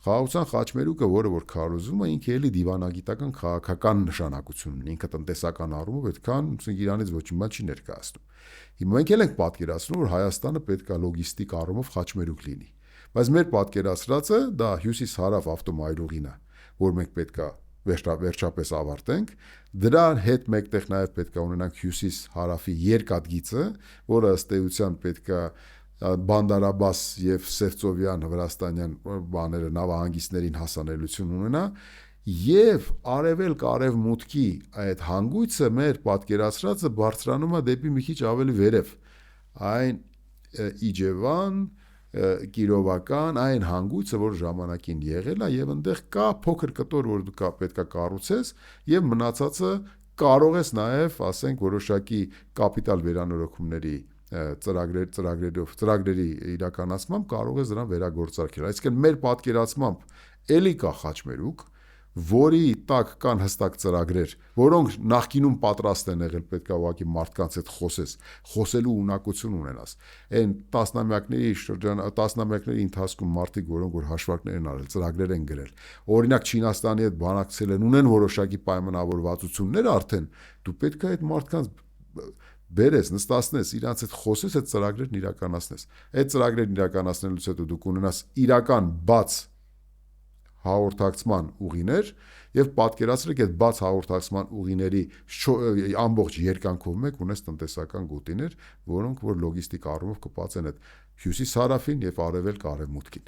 Խաղաղության խաչմերուկը, որը որ քարոզում է, ինքը էլի դիվանագիտական քաղաքական նշանակություն ունի, ինքը տնտեսական առումով այդքան իրանից ոչ մի բան չի ներկայացնում։ Հիմա մենք էլ ենք պատկերացնում, որ Հայաստանը պետք է լոգիստիկ առումով խաչմերուկ լինի, բայց մեր պատկերացրածը դա հյուսիս-հարավ ավտոմայրուղին է, որ մենք պետք է վերջապես ավարտենք, դրա հետ մեկտեղ նաև պետք է ունենանք հյուսիս-հարավի երկաթգիծը, որը ըստ էության պետք է Բանդար-Աբբաս եւ Սևծովյան Վրաստանյան բաները նավահանգիստներին հասանելիություն ունենա եւ արևելք-արևմուտքի այդ հանգույցը մեր պատկերացրածը բարձրանում է դեպի մի քիչ ավելի վերև, այն Իջևան, Կիրովական, այն հանգույցը, որ ժամանակին եղել է եւ այնտեղ կա փոքր կտոր, որ դու պետք է կառուցես եւ մնացածը կարող ես նաեւ, ասենք, որոշակի կապիտալ վերանորոգումների ծրագրերի իրականացմամբ կարող ես դրան վերագործարկել։ Այսինքն մեր պատկերացմամբ էլի կա խաչմերուկ, որի տակ կան հստակ ծրագրեր, որոնք նախկինում պատրաստ են եղել, պետք է ուղղակի մարդկանց հետ խոսելու ունակություն ունենաս։ Այն տասնամյակների ընթացքում մարդիկ, որոնք որ հաշվարկներ են արել, ծրագրեր են գրել, օրինակ Չինաստանի հետ բանակցել են, ունեն որոշակի պայմանավորվածություններ արդեն, դու պետք է այդ մարդկանց բերես, նստացնես, իրանց հետ խոսես, այդ ծրագրերն իրականացնես։ Այդ ծրագրերն իրականացնելուց հետո դու կունենաս իրական բաց հաղորդակցման ուղիներ եւ պատկերացրեք այդ բաց հաղորդակցման ուղիների ամբողջ երկայնքով մեկ ունես տնտեսական գոտիներ, որոնք որ լոգիստիկ առումով կպած են այդ հյուսիս-հարավին եւ արևելք-արևմուտքին։